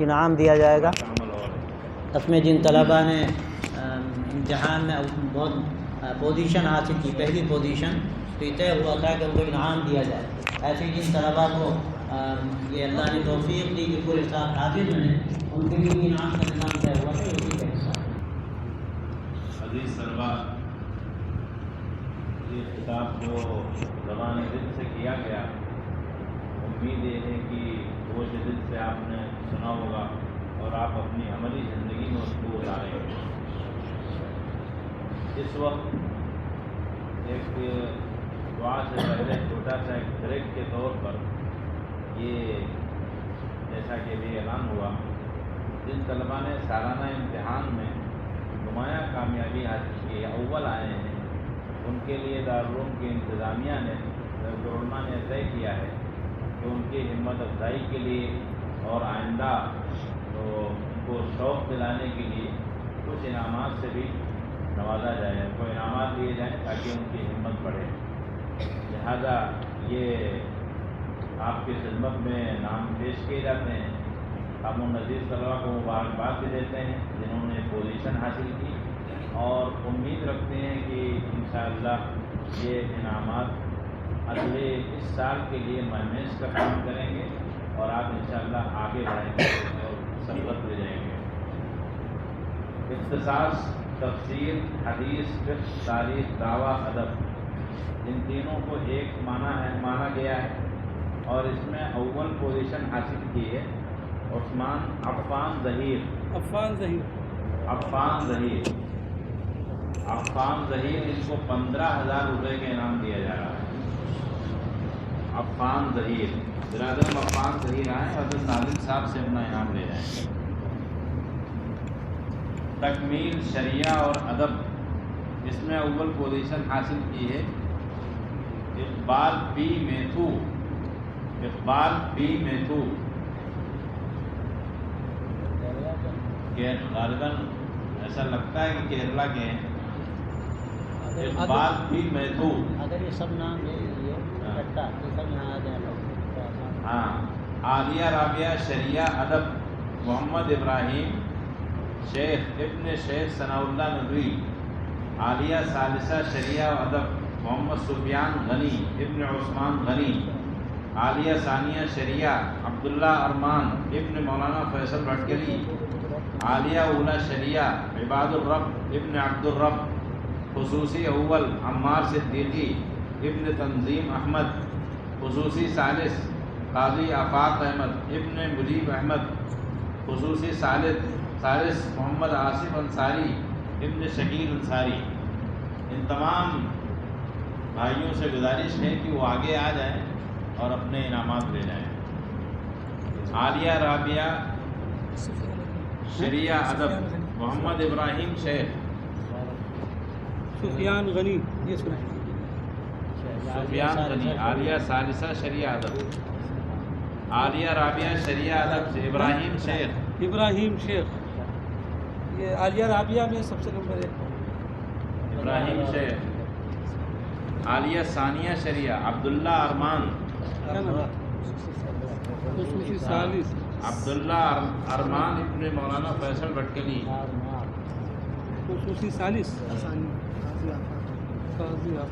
انعام دیا جائے گا. اس میں جن طلباء نے امتحان میں بہت پوزیشن حاصل کی، پہلی پوزیشن، تو یہ طے ہوا تھا کہ ان کو انعام دیا جائے. ایسے جن طلباء کو یہ اللہ نے توفیق دی کہ پورے ساتھ حاضر بنے، ان کے لیے انعام کا نظام طے ہوا تھا. اسی کا حصہ عزیز طلباء، یہ خطاب جو زبان دل سے کیا گیا، امید یہ ہے کہ گوش دل سے آپ نے سنا ہوگا اور آپ اپنی عملی زندگی میں اس کو اتاریں گے. اس وقت ایک دعا سے پہلے چھوٹا سا ایک بریک کے طور پر یہ جیسا کہ ابھی اعلان ہوا، جن طلباء نے سالانہ امتحان میں نمایاں کامیابی حاصل کی، اول آئے ہیں، ان کے لیے دارالعلوم کی انتظامیہ نے، علماء نے طے کیا ہے کہ ان کی ہمت افزائی کے لیے اور آئندہ تو ان کو شوق دلانے کے لیے کچھ انعامات سے بھی نوازا جائے، ان کو انعامات دیے جائیں تاکہ ان کی ہمت بڑھے. لہذا یہ آپ کی خدمت میں نام پیش کیے جاتے ہیں. ہم ان عزیز طلباء کو مبارکباد بھی دیتے ہیں جنہوں نے پوزیشن حاصل کی، اور امید رکھتے ہیں کہ انشاءاللہ یہ انعامات اگلے اس سال کے لیے مہمیز کا کام کریں گے اور آپ انشاءاللہ آگے بڑھیں گے اور سبقت لے جائیں گے. اختصاص، تفسیر، حدیث، فقہ، تاریخ، دعویٰ، ادب، ان تینوں کو ایک مانا گیا ہے، اور اس میں اول پوزیشن حاصل کی ہے عفان ظہیر. ان کو 15,000 روپے کا انعام دیا جا رہا ہے. عفان ظہیر، برادر عفان ظہیر آئیں اور ناظم صاحب سے اپنا انعام لے جائیں. تکمیل شریعہ اور ادب، اس میں اول پوزیشن حاصل کی ہے اقبال پی میتھو. غالباً ایسا لگتا ہے کہ کیرلا کے ہیں. اقبال پی میتھو. اگر یہ سب نام لے لیجیے یہ سب یہاں آ جائیں. ہاں. عالیہ رابعہ شریعہ ادب محمد ابراہیم شیخ ابن شیخ ثناء اللہ ندوی. عالیہ ثالثہ شریعہ ادب محمد سفیان غنی ابن عثمان غنی. عالیہ ثانیہ شریعہ عبداللہ ارمان ابن مولانا فیصل بھٹکلی. عالیہ اولا شریعہ عباد الرب ابن عبد الرب. خصوصی اول عمار صدیقی ابن تنظیم احمد. خصوصی ثالث قاضی آفاق احمد ابن مجیب احمد. خصوصی ثالث محمد آصف انصاری ابن شکیل انصاری. ان تمام بھائیوں سے گزارش ہے کہ وہ آگے آ جائیں اور اپنے انعامات لے جائیں. عالیہ رابعہ شریعہ ادب محمد ابراہیم شیخ سفیان غنی. عالیہ ثالثہ شریعہ ادب. عالیہ رابعہ شریعہ ادب سے ابراہیم شیخ. یہ عالیہ رابعہ میں سب سے نمبر 1 ابراہیم شیخ. عالیہ ثانیہ شریعہ عبداللہ ارمان. خصوصی ثالث عبداللہ ارمان ابن مولانا فیصل بھٹکلی. خصوصی ثالث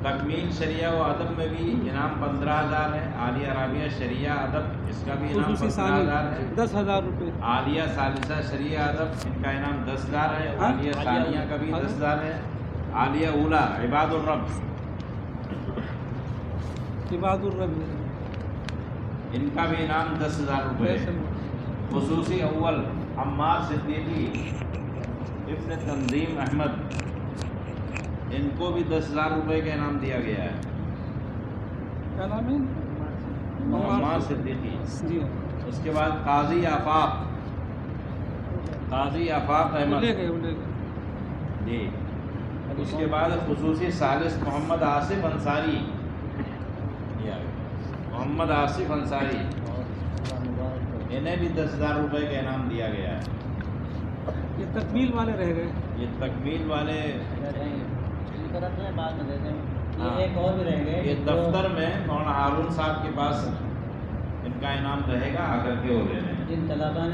تکمیل شریعہ و ادب میں بھی انعام 15,000 ہے. عالیہ رابعہ شریعہ ادب اس کا بھی انعام 15,000 ہے. 10,000 روپے. عالیہ ثالثہ شریعہ ادب ان کا انعام 10,000 ہے. عالیہ ثانیہ کا بھی 10,000 ہے. عالیہ اولا عباد الرب ان کا بھی انعام 10,000 روپے. خصوصی اول عمار صدیقی ابن تنظیم احمد، ان کو بھی 10,000 روپے کا انعام دیا گیا ہے. کیا نام ہے؟ عمار صدیقی. اس کے بعد قاضی آفاق احمد جی. اس کے بعد خصوصی ثالث محمد آصف انصاری، انہیں بھی 10,000 روپے کا انعام دیا گیا ہے. یہ تکمیل والے رہ گئے. یہ تکمیل والے ایک اور بھی رہ گئے. یہ دفتر میں مولانا ہارون صاحب کے پاس ان کا انعام رہے گا، آ کر کے وہ لے لیں. جن طلباء